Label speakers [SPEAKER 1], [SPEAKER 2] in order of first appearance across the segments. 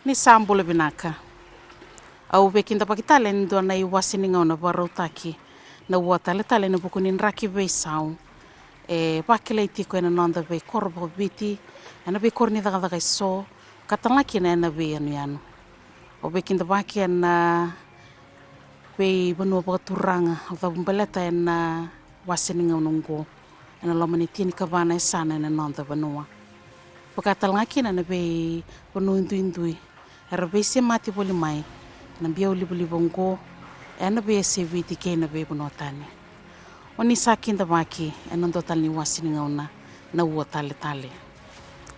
[SPEAKER 1] ni sambule binaka au bekinda pakitale ndo na iwasini ngona barutaki na watale tale na bukunin raki be sau pakile tiko na nonda be korbo biti ana be korni daga so katalaki na be anu o bekinda baki na be banu baturanga da bumbeleta na wasini ngongo ana lomani tini kabana sana na nonda banua pakatalaki na be banu indui era be se mati boli mai na bia uli bongo ana be se viti ke na be bonotani oni sakinda maki ana ndotal ni wasini ngona na wotale tale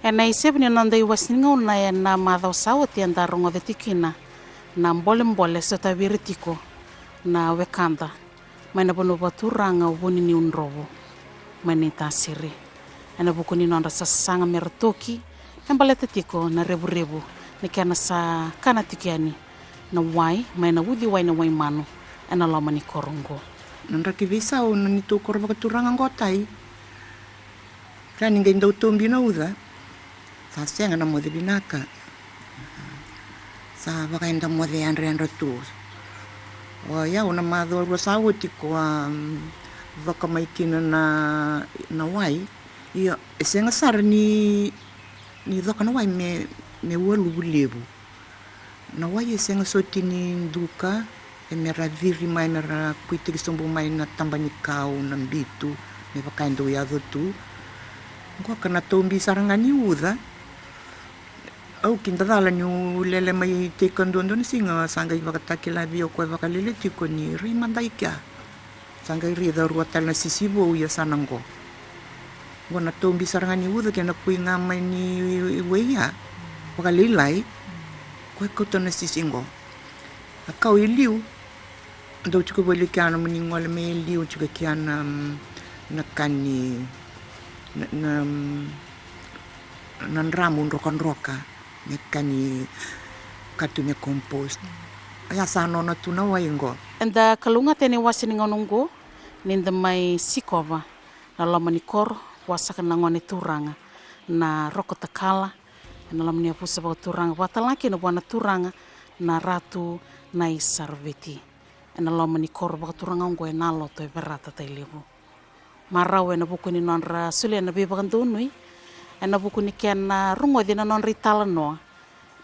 [SPEAKER 1] ena isebni nonda wasini ngona na madho sawti anda rongo de tikina na mbole so tabiritiko na wekanda mana bono baturanga woni ni unrobo mani tasiri ana bukuni nonda sasanga mertoki embalete tiko na rebu ni kana sa kana tikiani na wai mai na wudi wai na wai manu ana lama ni korongo
[SPEAKER 2] nanda ki visa o ni to korba turanga ngotai ra ninguém ndo tombi na uda sa senga na mode binaka sa bakainda mode andre tu o ya una mador ro sauti ko vaka maikina na wai ia senga sar ni doka na wai me wolu bulebu na wai senga sotini duka me raviri mai na kuiti kisombo mai na tambani kau na mbitu me bakaindo ya tu ngo kana tombi sarangani uda au kindala ni lele mai te kandondo ni singa sanga i bakataki la bio ko bakalele tiko ni rimandaika sanga ri da ruata na sisibo ya sanango ngo na tombi sarangani uda kena kuinga mai ni weya bakalelai ko kotona sisingo akau iliu ndo chuko bole kana muni ngole me liu chuko kiana na kani na ramun roka mekani katume compost aya sano na tuna waingo
[SPEAKER 1] enda kalunga tene wasini ngonongo ninda mai sikova na lamani kor wasaka na ngone turanga na rokota kala na lamani apusa ba turanga batalaki na bwana turanga na ratu na isarveti na lamani kor ba turanga ngo na loto e berata tailevo marawe na bukuni nonra sule na be bagandunui na bukuni ken rungo dina non ritala no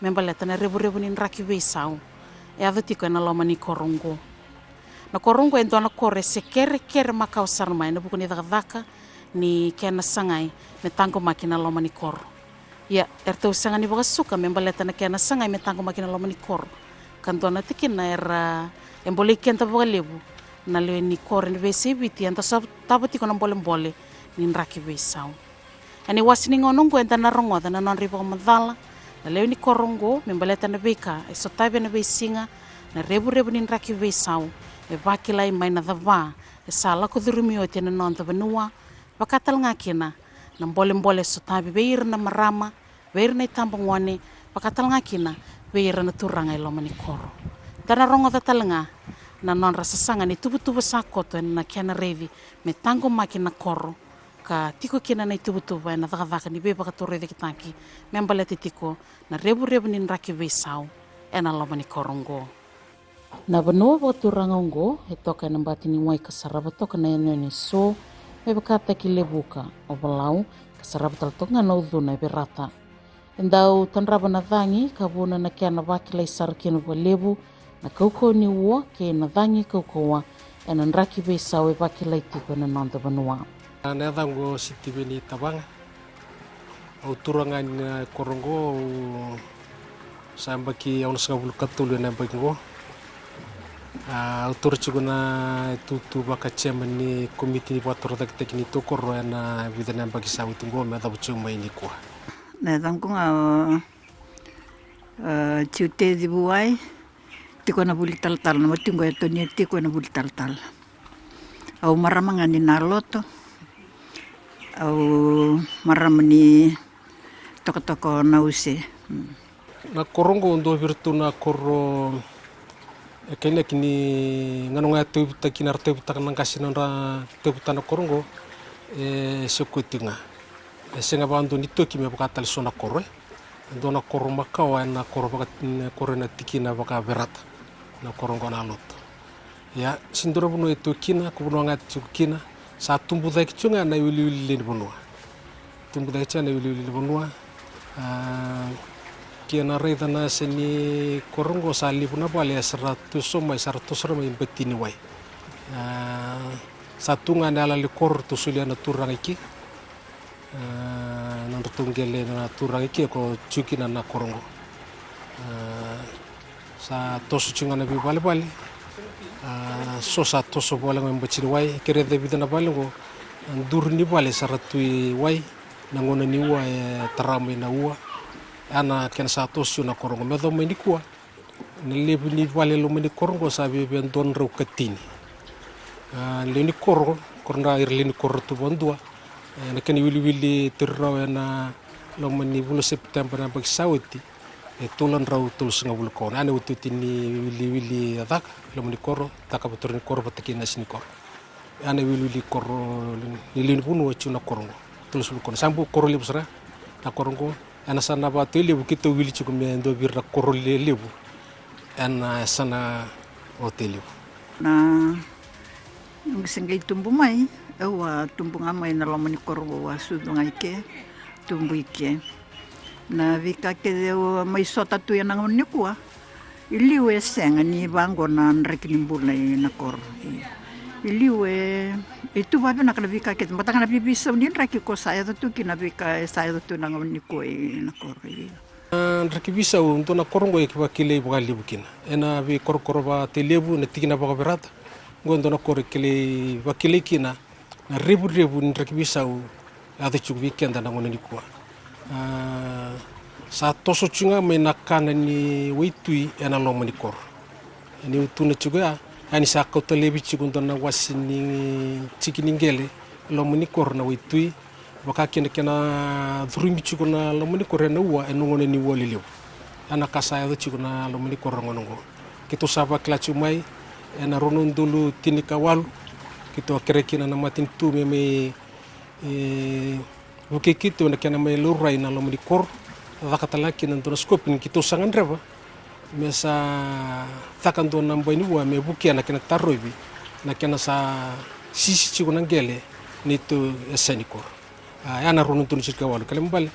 [SPEAKER 1] membaleta na rebu ni raki besau e aveti ko na lamani korongo na korongo endo na kore se kere makau sarmai na bukuni daka ni ken sangai me tango makina lamani kor ya erto sangani baga suka membaleta na ken sangai me tango makina lamani kor kandona tikina era embole ken ta baga lebu na le ni kor ni besibiti anta sab tabati ko na mbole ni raki besau ani wasini ngonongo enta na rongo na non ribo madala na le ni korongo membaleta na beka e sotabe na besinga na rebu ni raki besau e bakilai mai na dava e sala ko durumi o tena non ta benua pakatal ngakina na mbole sotabe beir na marama beir na tambongwane pakatal ngakina beir na turanga ilo mani koro tana rongo tatalanga na non rasa sanga ni tubu sakoto na kiana revi me tango makina koro ka tiko kina na tubu na daka ni beba ka torre de kitaki membalete tiko na rebu ni raki besau ena lomani korongo na bano ba turanga ngo e toka na batini wai kasaraba toka na ni so me bakata ki lebuka o balau kasaraba taltonga na uduna berata endau tanraba na dangi kabuna na kiana bakila isarkino lebu na kauko ni ua ke na dangi kaukoa e na raki besau e bakila tiko na nonda banua
[SPEAKER 3] na dango sitibe ni tabanga o turanga ni korongo samba ki on sa bulu katulu na bango autor chuguna tutu baka chairman ni komiti wator dak tekni to korro na vidana bagi sawitu ngo me dabu chuma ini ko
[SPEAKER 4] na dango chute di buai tiko na buli tal na matingo eto ni tiko na buli tal au maramanga ni naloto au maramani toko na use
[SPEAKER 3] na korongo ndo virtu na korro kene kini nganonga tubuta kinar tubuta nang kasinara tubuta na korongo sokutinga senga bandu nito kimi bukatal sona korro dona koro makawa na koro koro na tikina baka berata na korongo na loto ya sindora buno itu kina kubuno ngat kina sa tumbu dai kichunga na yuli le bunua tumbu dai chana yuli le bunua kina reda na seni korongo sa libuna bale 100 somai 100 ramai betini wai satunga na ala le kor to suliana turang iki nang tunggele na turang iki ko chukina na korongo sa tosu chunga na bi bale bale so sa toso bale ngam bachini wai kere de bidana bale go durni bale saratui wai nangona ni wa tarame na ua ana ken sa tosu na korongo medo meni kuwa na lebu ni bale lo meni korongo sa be ben don ro katini leni korongo korna ir leni korro tu bondua na ken wili tirraw na lo meni bulo september na bag sawti tulan raw tul singa bul ko ana ututini wili adak lo meni korro taka betur ni korro patakina sini korro ana wili korro lini bunu chuna korongo tul sul ko sambu korro libsra na korongo ana sana ba tele bukito wili chukume ndo birra korro lebu ana sana hotel
[SPEAKER 4] na ngisengay tumbu mai ewa tumbu ngamay na lamani korbo wa sudunga ike tumbu ike na vika ke mai sota tu yang ngamani kuwa iliwe senga ni bango na nrekinimbula na kor iliwe itu babe na kana vika ke matanga na bibisa ni nreki ko saya tu kina vika saya tu ngamani ko na kor
[SPEAKER 3] nrekibisa unto na korongo ikiwa kile bugali bukina ena vi korkoro ba telebu na tikina ba berata ngondo na kor kile bakile kina na rebu nrekibisa u ade chuk weekend na ngoni kwa sa toso chunga me nakana ni weitui ena lo mani kor ni utuna chuga ani sa ko telebi chigundo na wasini chikiningele lo mani kor na weitui baka kena dhurimi chukuna lo mani kor na ua enongone ni wali lew ana kasa ya chukuna lo mani kor ngonongo kito saba klachu mai ena ronon dulu tinika walu kito kerekina na matin tu me buke kito na kena me lurai na lo mani kor dakatalaki na dona skopin kito sangan reba mesa takan dona mbani wa me buke na kena tarroibi na kena sa sisi chukuna ngele nito esenikor ana runun tulu chika walu kalembal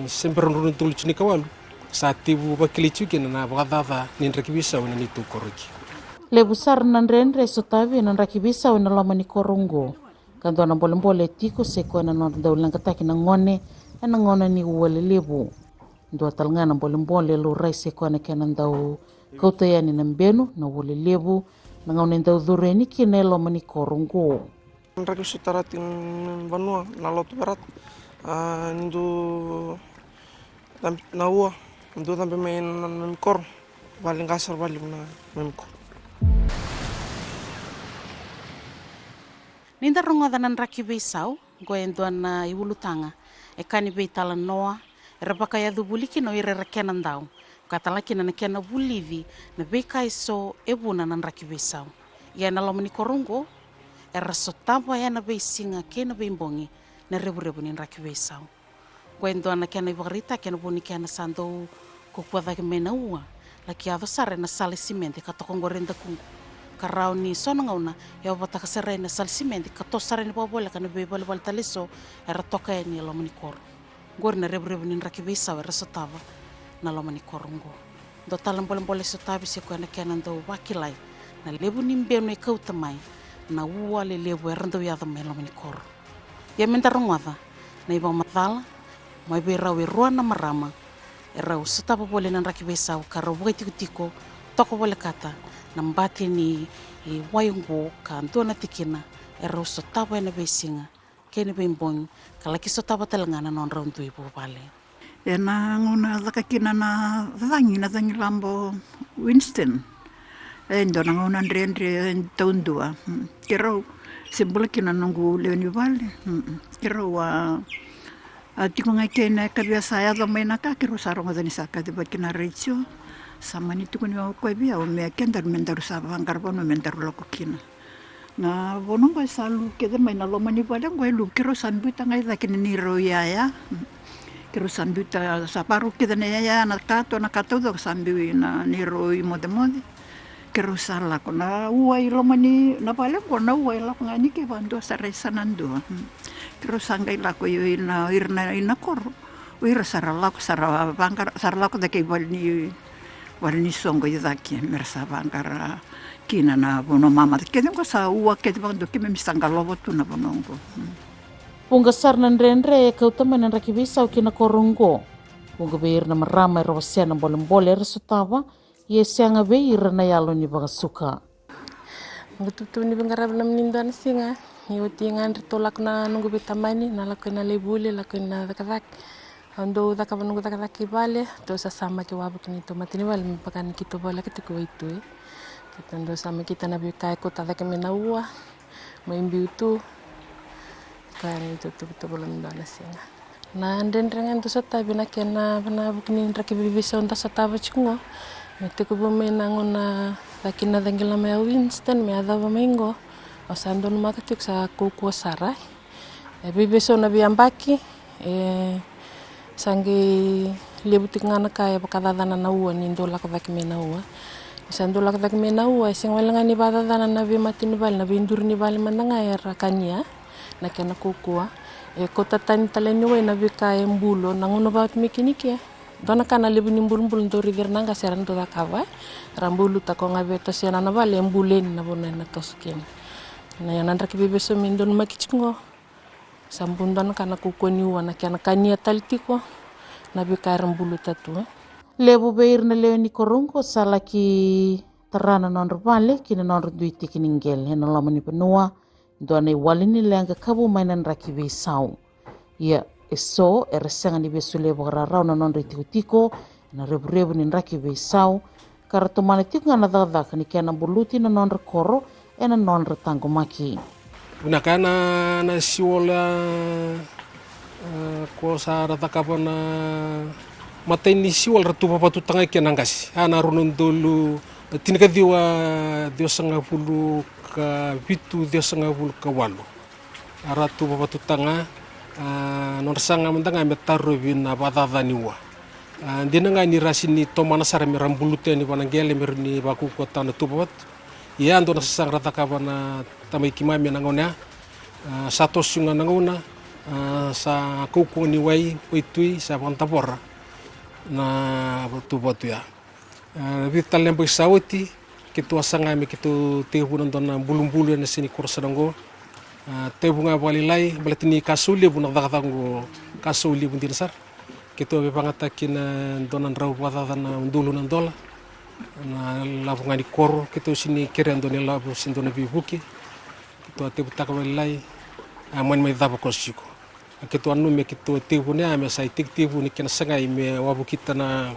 [SPEAKER 3] sempre runun tulu chika walu satibu bakili chukina na bagada nin rakibisa wana nitu koroki
[SPEAKER 1] le busar nan renre sotavi nan rakibisa wana lamani korongo kando na bolembole tiko seko na non daulang kataki na ngone na ngona ni wale lebu ndo talnga na bolembole lo rai seko na kenan dau kautayani na mbenu na wale lebu na ngone dau dureni kine lamani korongo
[SPEAKER 5] Raki sutaratin banua na lotu barat ndu na ua ndu tambe main memkor baling kasar baling na memkor
[SPEAKER 1] ninda rongoda nan raki beisau goendo na iwulutanga e kani beitala noa e rabaka ya dubuliki no ire rakena ndau katalaki na kena bulivi na bekai so ebuna nan raki beisau ya na lomani korongo era sotapa ya na beisinga kena beimbongi na rebu nin raki beisau goendo na kena ibarita kena buni kena sando kukwada ke mena ua laki ava sare na sale simente katokongorenda kungu karau ni sono ngauna ya bata kasere na sale simente katosare ni bobola kana bebole bol taleso era toka ni lomani kor gor na rebu nin raki beisau era sotapa na lomani korongo do talam bole sotabi se ko na kena ndo wakilai na lebu nimbeno e kautamai na ua le lebu e rando ya me lamani kor ya menta rongwada na iba matala mai be rawe roa na marama e rau sotapa bole nan raki besau karo bukai tiko toko bole kata na mbati ni i wayungo ka antona tikina e rau sotapa na besinga kene beimbong kalaki sotapa talangana non raundu ibu bale
[SPEAKER 4] e na ngona zakakina na zangi lambo Winston endo na ngona ndre tondua kero simbolo kina nungu leoni vale kero wa tiko ngake na kabia saya da mena ka kero saronga dani saka de bakina recho samani tiko ni ko bia o me kendar mendaru sa vangar bono mendaru loko kina na bono ba salu ke de mena lo mani vale ngoi lu kero sanbu tanga da kini ni roya ya Kero sambiu sa paru kita na tato na katau sambiu na niro I mode. Kero sa lako na uai lo mani na pale ko na uai lako ngani ke bando sa resa nando. Kero sangai lako na irna ina koro. Uira sara lako sara bangkar sara lako de ke walni songo yaki mersa bangkar kina na bono mama ke ko sa ua ke bando ke me misanga lobo tu na bonongo.
[SPEAKER 1] Punga sarna nrenre kau taman raki bisa o kina korongo. Punga beir na marama ro siana bolembole resutawa ye sianga beir na yalo ni bagasuka.
[SPEAKER 6] Ngututu ni bengarab na mnindan singa. Iuti ngan tolak na nunggu betamani na lakoi na lebule lakoi na dakadak. Ando dakaba nunggu dakadak ibale to sasama ke wabu kini to matini wal mpakan kito bola kito itu. Kita ndo sama kita na bikai kota dake menaua. Maimbi itu kan itu tu belum dana singa. Na ndendrengan tu sota bina kena bana bukini raki bibisa unta sota bacungo. Mete ko bumenangon na dakina dangila me Winston me ada domingo. Osando no makatik sa kuku sarai. Bibisa na biambaki sangi lebutik ngana kaya bakadadana na uwa ni ndola ko daki menaua. Sandola ko daki menaua sing walanga ni badadana na bi matini bal na bindur ni bal mananga era kania. Na kena kukua kota tani taleni we na bika embulo nangono ba mikinike dona kana lebu ni mbulu ndori gernanga seran to dakava rambulu ta ko ngabe to sena na vale embulen na bona na tosken na yana ndaki bebeso mindon makichingo sambundon kana kukoni wana kana kania talitiko na bika rambulu tatu
[SPEAKER 1] Lebu beir na leo ni korongo salaki tarana nonro vale kina nonro duiti kiningel hena lamani penua doane walini leanga kabu mainan raki besau. Ia eso eresenga ni besule bogararau na non tiko na rebu ni raki besau. Karato mana tiko ngana dada ni kena buluti na non koro ena non tango maki.
[SPEAKER 3] Una kana na siwola ko sa ratakapa na matay ni siwal ratu papatutanga kenangasi. Ana runon dulu tinika diwa sanga pulu ka bitu sanga pulu ka walo. Ratu papatutanga norsanga mendanga metaro bina badada niwa. Dinanga ni rasini tomana sara merambulute ni banangele merni baku kota na tupat. Ya ando na sang ratakapa na tamay kimami nangona satu sunga nangona sa kuku ni wai uitui sa pantapora na batu ya. Vital lembo sauti kitu asanga mi kitu tebu na bulum-bulu na sini kursango. Tebu nga balilay balatini kasuli buna dakatango kasuli bundin sar. Kitu be pangatakin donan raw patata na undulu ng dola. Na labu nga ni koro kitu sini kirendo ni labu sindo na bibuki. Kitu tebu takabalilay aman may daba kosiko. Kitu anu me kitu tebu ni ame sa tebu ni kinasangay me wabu kita na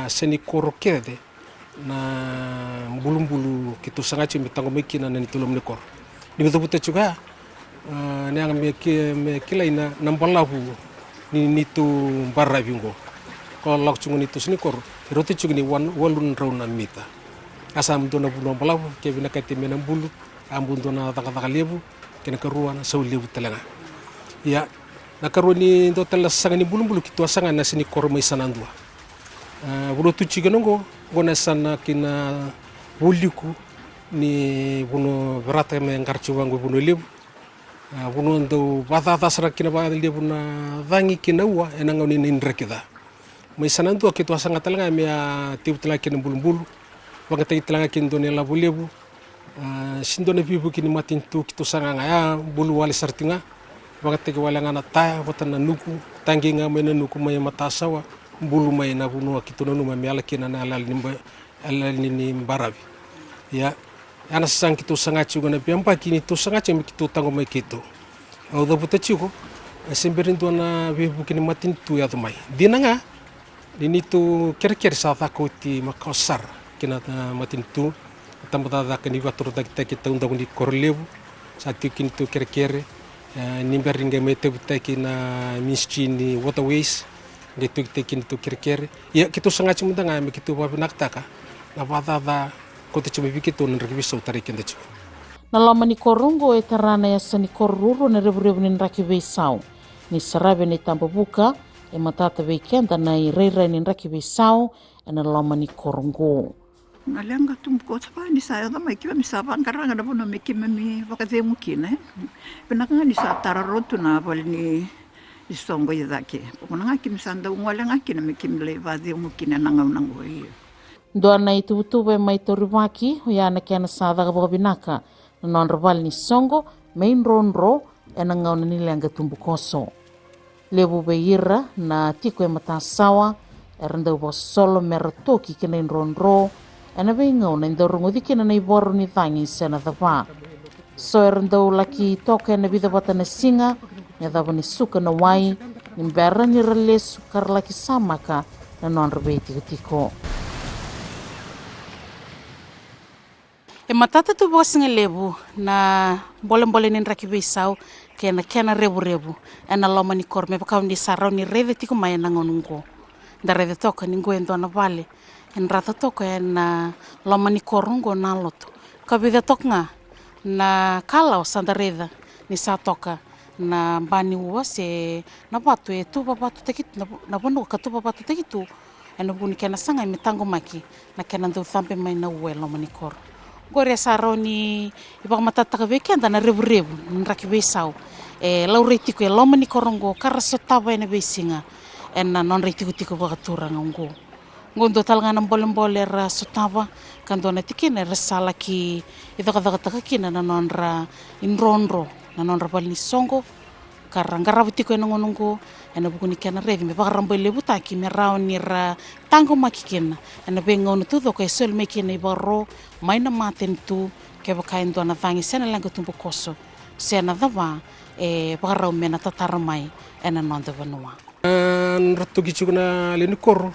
[SPEAKER 3] seni koro kede na bulu-bulu kitu sangat cumi tango mekina na nitulom ni koro. Ni betul juga ni ang me kilay na nambalabu ni nitu barra bingo. Kalau lak cungun itu seni koro, roti cungun ni walun rauna mita. Asam dona bulu nambalabu kebina kati menam bulu, ambun dona taka lebu kena keruan sau lebu telenga. Ya, nakaruan ni do telas sangat ni bulu-bulu kitu asangan na seni koro mai sanandua. Bulo tuci ganongo gona sana kina buliku ni buno berata me ngarci wangu buno lebu buno ndo batata sara kina ba lebu na dangi kina wa enanga ni ndrekida mai sanantu akitu asanga talanga me tibu tala kina bulu-bulu wanga tai talanga kin done la bulebu sindone bibu kini matin tu kitu sanga ya bulu wali sartinga wanga tege wala ngana ta botana nuku tanginga mena nuku mai matasawa bulu mai na bunu kitu nanu mai ala kina na alal ni barabi ya ana sang kitu sangat juga na biampa kini tu sangat yang kitu tango mai kitu au da buta chigo semberin tu na bibu kini matin tu ya tu mai dinanga ini tu kira-kira sa ko ti makosar kina matin tu tambata da kini watur da kita undang di korlebu sa tu kini tu kira-kira nimberin ga mete buta kina miskini waterways gitu tekin tu kira-kira ya kitu sangat cuma tengah me kitu apa naktaka na batata kota cuma bikitu nraki bisa utarikin dechu
[SPEAKER 1] na lamani korongo tarana ya sani koruru na rebu ni raki besau ni sarave ni tambabuka e matata vei kenda na i reirai ni nraki vei sao e na lama ni korongo.
[SPEAKER 4] Nga lenga tumbuko tapa ni saya da mai kiwa misa bangaranga na bono me kima mi wakate mukina penaka ni sa tararotu na bali ni isongo yake pokona nga kim sanda ngwala nga kina me kimle vade mukina nanga nango i
[SPEAKER 1] Ndoa na itubutuba mai torivaki o yana kiana sa daga binaka na nonraval ni songo main ronro e na ngauna ni lenga tumbukoso lebu beira na tiko e matasawa e randau bo solo meratoki kina in ronro ana vei ngauna inda rungo dikina na iboru ni thangi sena dhapa. So e randau laki toka na vida bata na singa, ni dhaba ni suka na wai, ni mbera ni rale sukar laki samaka na non-rebei tiko-tiko. E matata tu bosinga lebu na bolem-bolem ni nraki beisau kena rebu-rebu. E na loma ni korme pakau ni sarau ni rede tiko mai na ngonungo. Da rede toka ni nguendo na vale. En rata toka e na loma ni korongo na loto. Kabida toka na kalau sandareda ni sa toka na bani ua se na batu e tuba batu tekitu na bono ka tuba batu tekitu e na buni kena sanga i mitango maki na kena ndau thampe mai na ua e loma ni koro. Gore saro ni ibang matataka vekenda na rebu-rebu nraki beisau e lau reitiko e loma ni korongo karasotava e na beisinga e na non reitiko-tiko bakaturanga ungo. Ngondo talanga ng bolem-bole ra sotava kando na tikina ra salaki idaka-daka kina na nonra inronro na nonra bal ni songo karangarabu tiko na ngonongo na bukuni kana revi me bakarambo lebu taki me rao ni ra tango makikina na bengo no tudo ko sol mekina ibaro mai na maten tu ke bakain do na vangi sena langa tumbo koso sena dava e bakarau mena tatara mai na nonda vanua
[SPEAKER 3] nratugi chugna leni korro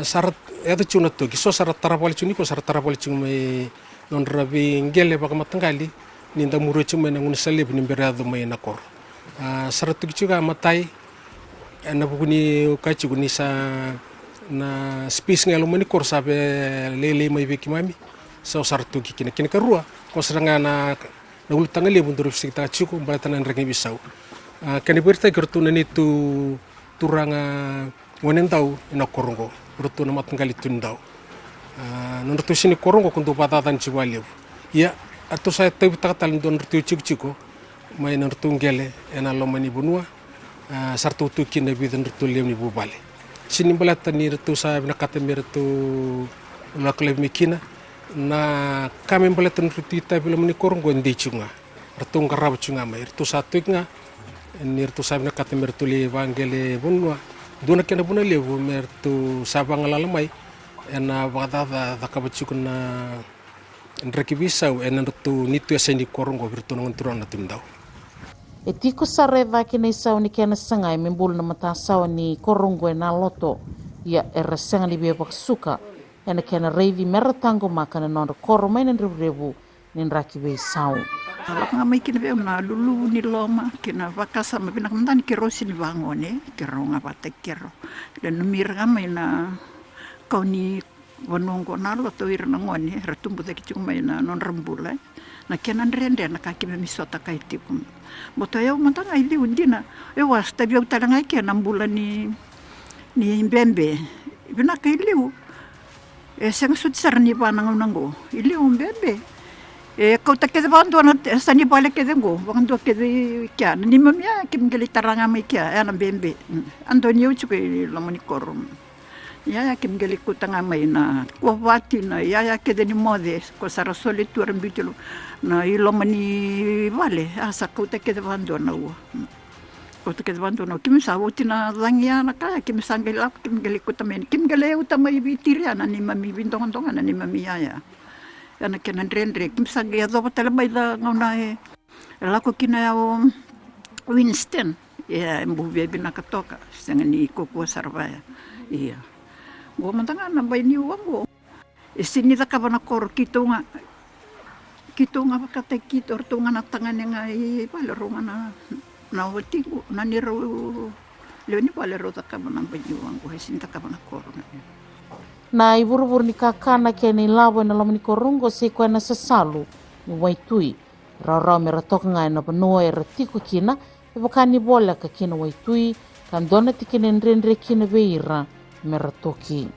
[SPEAKER 3] sarat ada chuna togi so sarat tarapali chuni ko sarat tarapali chumi non rabi ngele baka matangali ninda muro chumi na ngunisale bini berado mai na kor sarat togi chuga matai na buguni kachi guni sa na space ngalo mani kor sabe lele mai beki mami so sarat togi kina karua ko seranga na ulutanga le bundur fisik ta chuku balatan renge bisau kani berta gertuna ni tu turanga wonen tau ina korongo rutu na matngali tundau non rutu sini korongo kundu patatan chiwalev ya atau saya tahu takal don rutu chiko mai non rutu ngele ena lomani bunua sartu tu kina bidan rutu lemni bubale sini balatan ni rutu sa bina katemir rutu lakle mikina na kami balatan rutu ta bilamni korongo ndi chunga rutu ngarab chunga mai rutu satu nga ni rutu sa bina katemir rutu le vangele bunua dona kena buna levu mertu sabang lalamai ena bagada dakabachukun na nraki bisau ena tu nitu asendi korongo virtu ngonturan natundau
[SPEAKER 1] e tiko sareva kina isau ni kena sangai membul na matasau ni korongo na loto ya eresanga libe baksuka ena kena reivi meratango makana non koro mai nan rebu ni nraki bisau
[SPEAKER 4] Alaka mai kina na lulu ni loma kina vakasa ma pina kamtani kero sini vangone kero nga pate kero dan numira mai na kau ni wanongo na lo to ir na ngone retumbu te kitu mai na non rembula na kena rende na kaki me misota kai tipu boto eu mantanga ili undina eu asta biu talanga kena mbula ni mbembe pina kai liu e seng sut sarni panang nango ili mbembe kau tak kede bantu na sani balik kede go bantu kede kya ni mamia kim geli taranga mai kya ana bembe Antonio chuke lamani korum ya kim geli kutanga mai na ko wati na ya kede ni mode ko sara sole tu rembitelo na ilomani vale asa kau tak kede bantu na u kau tak kede bantu na kim sa utina langia na ka kim sangela kim geli kutamen kim geli utama ibitiria na ni mami bintong-tonga na ni mami ya ana kena rendre kim sagi ya do patela mai da ngona e lako kina o Winston ya mbu bebe na katoka sengani kopo sarvaya iya go mantanga na bai ni wango sini da kabana kor kitunga bakate kitor tunga na tangan nga i palerunga na otingo na niro leoni palero da kabana bai ni wango sini da kabana kor
[SPEAKER 1] na iburu-buru ni kakana ke ni lawa na lamani korongo se koe na sasalu ni waitui rau-rau me ratoka ngai na panua e ratiko kina Ibakani bola ka kina waitui kan dona tikina nrenre kina beira meratoki.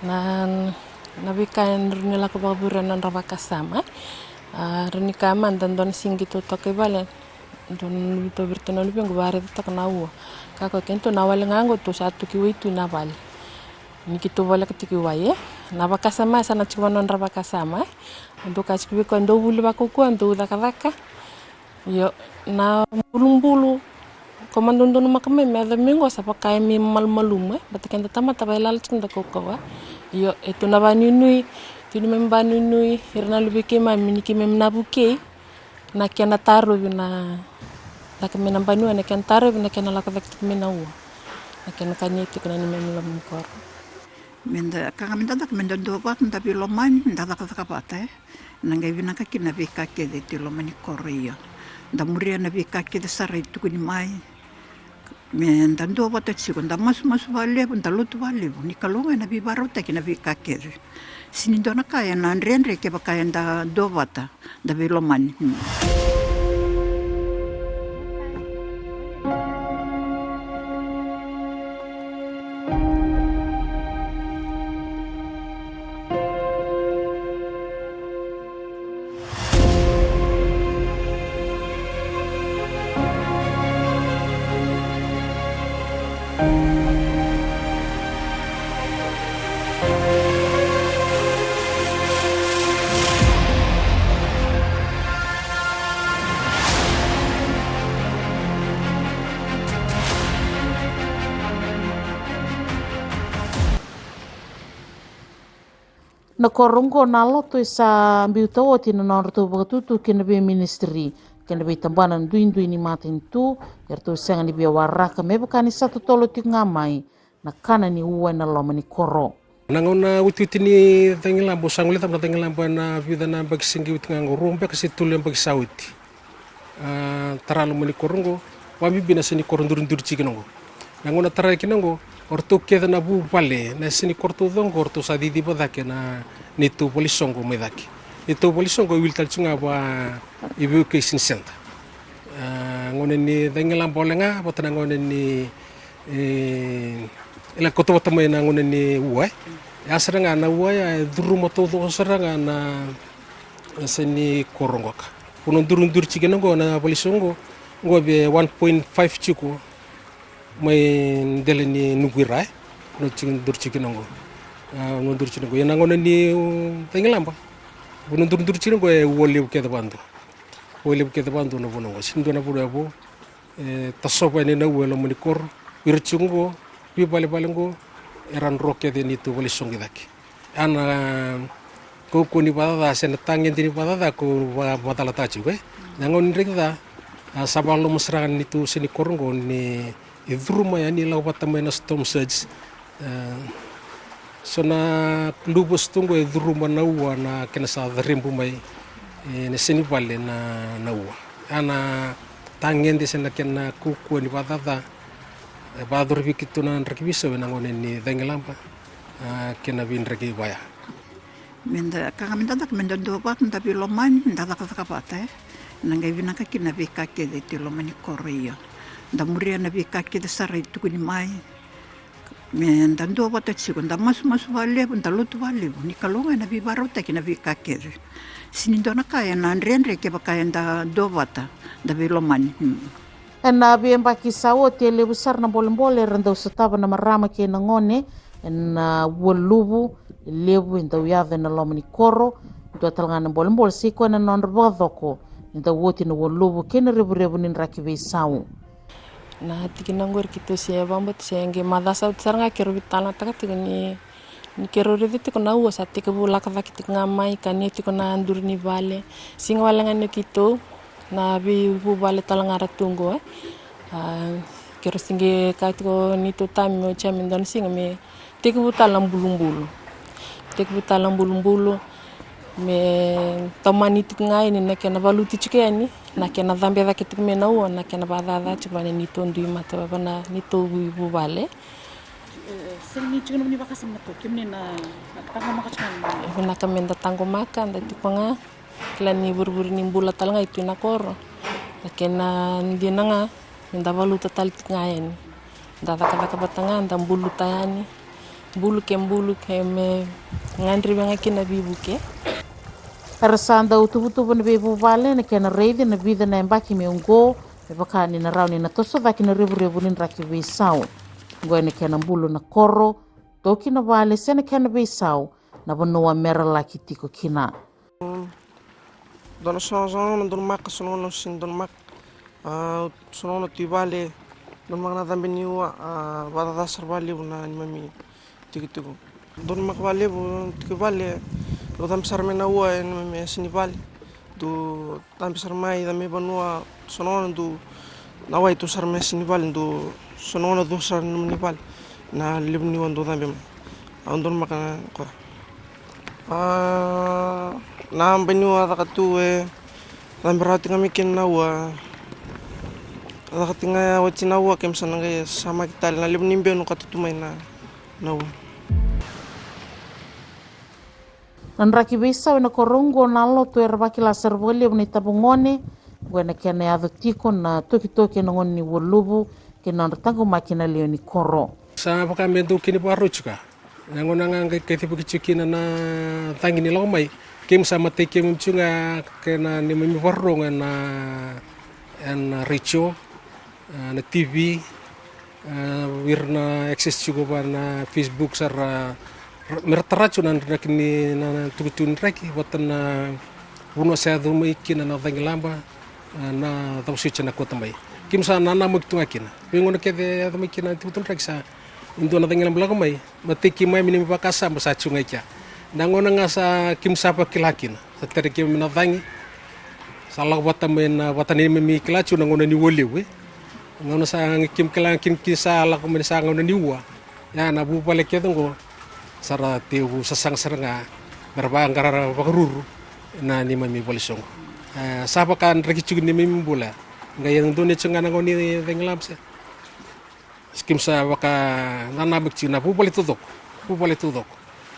[SPEAKER 6] Na bikain rinila ko babura nan ravakasama. Rinika man dan don singi to toke bale. Don to virtona lupi ngubare tak na uo. Kako kento na wale ngango to satu ki waitu na bale. Nikito wale ketiki waye. Na bakasama sana chiwa non ravakasama. Ando kachiki ko ando bulu bakuku ando daka. Yo na bulu komandon makame me domingo sa pakai mi malmalum batakan tama tabailal tinda kokawa. Yo itu na banunui tinu membanunui irna lubike ma miniki memnabuke na kena taru na kena banu na kena taru na kena lakadak mena u na kena kanyeti kuna ni memlam kor
[SPEAKER 4] Menda kami dadak menda doba nda biloman nda kapata nanga vina kakina vika ke de tilomani korea nda muria na vika ke de sarai tukuni mai me nda doba ta tsiko nda mas vale nda lutu vale ni kalonga na bibaro ta kina vika ke sini dona kaya na nrenre ke bakaya nda doba ta nda biloman
[SPEAKER 1] Na korongo na loto sa mbiutau ati na nonroto bagatutu kena be ministry kena be tambana ndui ni matin tu erto senga ni bia waraka me bakani satu tolo ti ngamai na kana ni uwa na loma ni koro.
[SPEAKER 3] Nangona uti ni tangilambo sangule tamna tangilambo na vida na bagsingi uti ngango rumbe kasi tulen bagsauti. Taralo mani korongo wami bina sini korondur chikinongo. Nangona tarai kinongo orto keda na bu pale na sini korto dongo orto sadidi badake na nitu polisongo medake. Nitu polisongo wiltal chunga ba evacuation center. Ngone ni tangilambo lenga botana ngone ni ila koto tama na ngone ni uai ya seranga na uai durumo to seranga na sini korongoka kuno durundur chigenongo na polisongo ngobe 1.5 chiko mai dele ni nugurai no chigenongo no dur chigenongo yana ngone ni tengilamba kuno durundur chigenongo wole ukeda bandu no bonongo sindo na budo abo tasoba ni na welo moni kor irchungo pi bale-balengo eran roke de nitu polisongi daki ana ko ni badada sen tangen tini badada ko batala tachi we nangon rekda sabalo musragan nitu seni korongo ni idruma ya ni law batama na storm surge sona lubos tungo idruma na uwa na kenasa rimbu mai ne seni bale na uwa ana tangen de sen kena kuku ni badada badur bikitu na rakibisa we nangone ni dengelampa kena bin raki baya
[SPEAKER 4] menda kami dadak menda doba nda biloman nda kapata nanga vina kakina vika ke de tilomani korea nda muria na vika ke de sarai tukuni mai me nda doba ta tsiko nda mas vale nda lutu vale ni kalonga na bibaro ta kina vika ke sini dona kaya na nrenre ke bakaya nda doba ta nda biloman
[SPEAKER 1] Na biemba kisao te le besar na bolembole rendau setaba na marama ke na ngone na wolubu lebu indau yave na lomani koro do talanga na bolembole siko na nonrbodoko indau woti na wolubu ke na rebu nin rakibe sau
[SPEAKER 6] na tikinangor kito sia bamba tsenge madasa tsaranga kero vitala takati ni kero reviti kona uwa sate ke bulaka vakiti ngamai kaneti kona andur ni vale singa walanga ne kito na bi bu vale talangara tungo kero singe kaito ni to tami mo chami don singa me teke butalang bulumbulu me tamani tikingai ni na kena valuti chikeni na kena dhambe da kitik me na uwa na kena badada chibane ni to ndui mata bana ni to bu vale
[SPEAKER 1] seni chino ni bakasam na to kimne na tango makachkan
[SPEAKER 6] na kamenda tango maka nda tipanga kila ni burbur ni mbula talanga itu na koro na kena ndi nanga minda valuta talik ngayani. Da daka batanga da mbulu tayani. Mbulu ke me ngandri benga kina bibuke.
[SPEAKER 1] Arasanda utubutubu na bebu vale na kena reidi na vida na embaki me ungo me bakani na rauni na toso vaki na rebu ni raki beisau. Ngoe na kena mbulu na koro, toki na vale se na kena beisau na vanua mera laki tiko kina.
[SPEAKER 5] Dona sono don mak sono sin don mak. Sono ti vale don mak na tambe niwa vada dasar vale na ni mami tiko. Don mak vale tiko vale. Do tam sarme na ua en me sinipal do tam sarmai da me banua sono do na wai to sarme sinipal do sono do sar nipal na libni wan do tam andon maka ko na banua da katu tam berarti kami ken na ua da katinga watina ua kem sananga sama kita na libni be no katutumai na ua.
[SPEAKER 1] Nan raki beisau na korongo na loto erbaki la servoli ni tabungone gue na kene ado tiko na toki na ngoni wolubu ke na tango makina leo ni koro.
[SPEAKER 3] Sa baka mendo kini baru juga. Ngona nga ke tipu kichukina na tangi ni lomai. Kim sama te kim chunga ke na ni mi warro na en richo na TV wirna access juga na Facebook sara mertaracu nan rakini na tukutun raki watan na uno sa do mai kina na lamba na tausicha na kota mai kim sa nana mo kitunga kina ngona ke de mai kina tukutun raki sa indo na tangilamba lago mai matiki mai mini bakasa masa chunga kya ngona nga sa kim sa pa kilakina sa tere kim na vangi sa lago watan mai na watan ni mi kilachu ngona ni wolewe ngona sa kim kilakin kisa lago mai sa ngona ni wa ya na bu pale ke ngo sara teu sasang seranga berbang karara bakaruru na ni mami polisong sapa kan reki chugni ni mimi bola ngayang done chunga na ngoni denglam se skim sa baka nana bikchi na pu pole tudok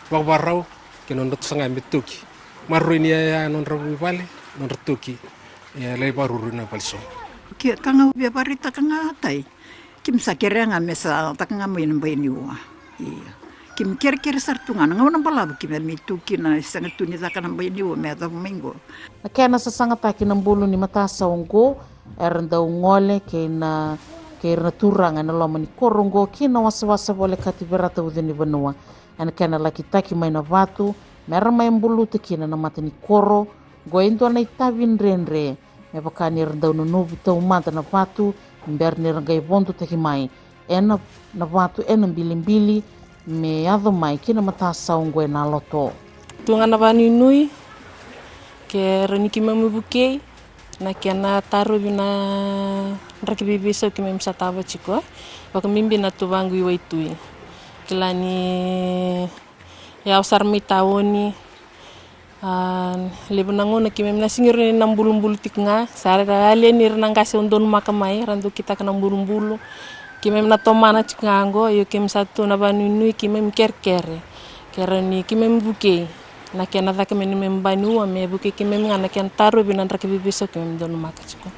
[SPEAKER 3] bak barau kenon dot sanga mituki marro ini ya non rabu pale non tuki ya le baruru na polisong
[SPEAKER 4] Ki kanga ubia parita kanga tai kim sa kerenga mesa takanga mo niwa iya kim kir sartungan ngona balabu kim mituki na sanga tuni takana niwa me ta mingo
[SPEAKER 1] Kena sasanga taki na mbulu ni matasa ongo erenda ungole ke na turanga na loma ni korongo kina wasa bole kati berata udini banua ana kena laki taki mai na vatu mera mai mbulu tekina na mata ni koro goindo na itavin renre me bakani erenda ununubi tau mata na vatu mber ni rangai bondu taki mai ena na vatu ena mbili me ado mai kina matasa ongo na loto
[SPEAKER 6] Tunga na vani nui ke raniki mamubuke na kena taru bina raki bibiso ki memsa tava chiko baka mimbi na tuvangu iwaitui kilani ya usar mitawoni lebu nangona ki memna singir na mbulu tiknga sare ali ni rangase undon makamai randu kita kana mbulu ki memna tomana chikango yo kim satu na vani nui ki mem kerkere kerani ki membuke na kena dake meni membanu me buke ki mem ngana ken taru binan raki bibiso ki mem donu makachiko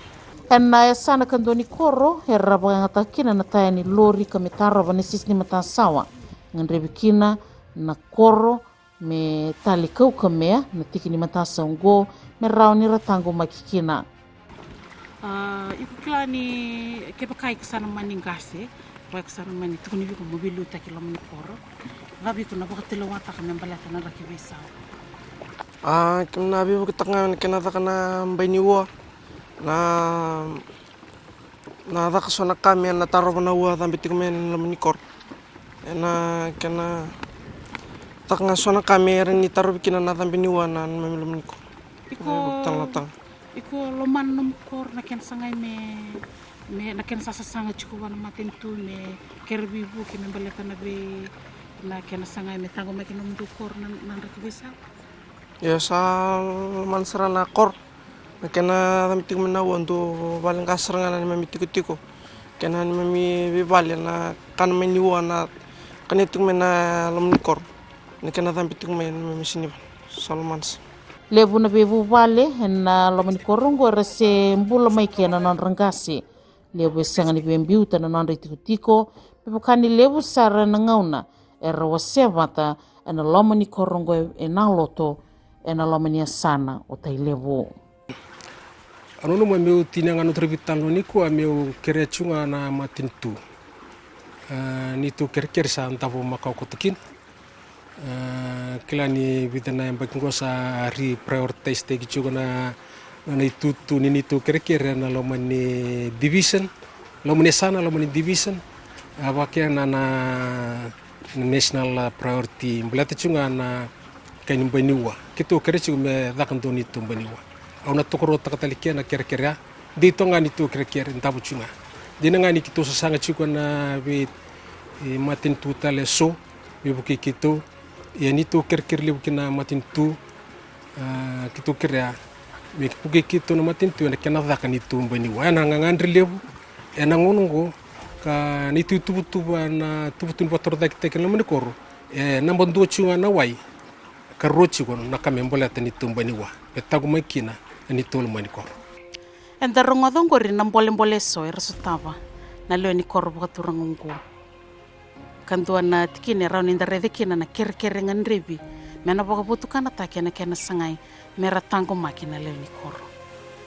[SPEAKER 1] ena sana kandoni koro herra ngata kina na tayani lori kami taro bani sisni mata sawa ngandre bikina na koro me tali kau kamea na tikini mata songo me rauni ratango makikina iku kilani kepakai kesana mani ngase wa kesana mani tukuni biku mobilu takilo mani koro gabi kuna bakatilo wata kami mbalata na raki bisao
[SPEAKER 5] Kena bibu kita kena takana mbaniwa na daka sona kami na taro na ua tambi tikmen lamanikor na kena takanga sona kami ren ni taro bikina na tambi niwa na lamanikor
[SPEAKER 1] iko loman nom kor na ken sangai me na ken sasanga chikuwan matin tu me kerbibu ki me baleta na be na ken sangai me tango me kinom du kor nan rekibisa
[SPEAKER 5] ya sa mansara na kor na kena tambi tikmen na ua untuk baling kasar ngana ni mami tiko kena ni mami bibali na kan meniwa na kan tikmen na lamanikor na kena tambi tikmen mami sini salmans
[SPEAKER 1] lebu na bebu vale na lomani korongo rese mbula mai kena non rangasi lebu sanga ni bembiu tana nanda tiko pepukani lebu sara na ngauna era wasevata ana loma ni korongo e naloto ena loma ni sana o tai lebu.
[SPEAKER 3] Anono mo meu tinanga no tribitalo ni ko meu kerechunga na matintu. Ni tu kerker sa antavo makau kotakin. Kila ni vidana yang baking sa ri prioritize te kichuga na itu ni tu kerker na loma ni division, loma ni sana loma ni division. Awakia na national priority. Belate chunga na kain baniwa. Kito kerechu me dakanto ni tu baniwa. Au na tokoro takatalikia na kerkeria. Dito nga ni tu kerker ntabu chunga. Dina nga ni kito sa sanga chuga na we matin tu tale so we buki kito. Ya ni tu kerker le buki na matin tu kito keria. Me buki kito na matin tu na kena daka ni tu baniwa. Na ngangandri lebu. Na ngonongo ka ni tu na tubutu bator dak tek na manikoro na bondo chunga na wai ka rochi kono na kamembola tani tumbaniwa betagu makina ni tol manikoro
[SPEAKER 1] enda rongodongo ri na mbole so ersutava na leo ni koro baturangungu kandua na tikine raun inda redekina na kerkere ngandrebi mena boga butukana takena kena sangai mera tango makina leo ni koro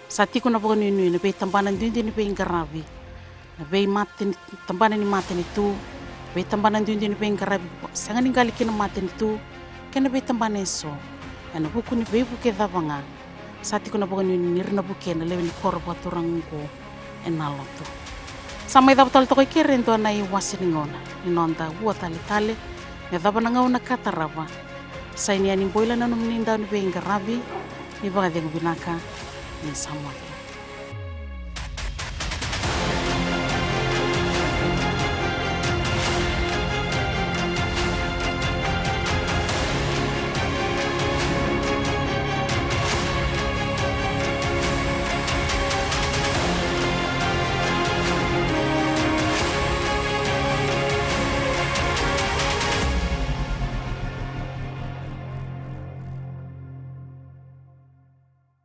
[SPEAKER 1] satiko na boga nini na be tambana ndindi ni be ingarabi na bei matin tambana ni matin itu bei tambana ndindi ni bei ngarabi sanga ni gali kina matin itu kena bei tambana eso ana buku ni bei buke davanga sati kuna boga ni nirna buke na lewe ni koro baturango enaloto sama ida betul to kere ndo na i wasiningona inonda bua tale me daba na ngauna katarava saini ani boila na numninda ni bei ngarabi ni boga de binaka ni samwa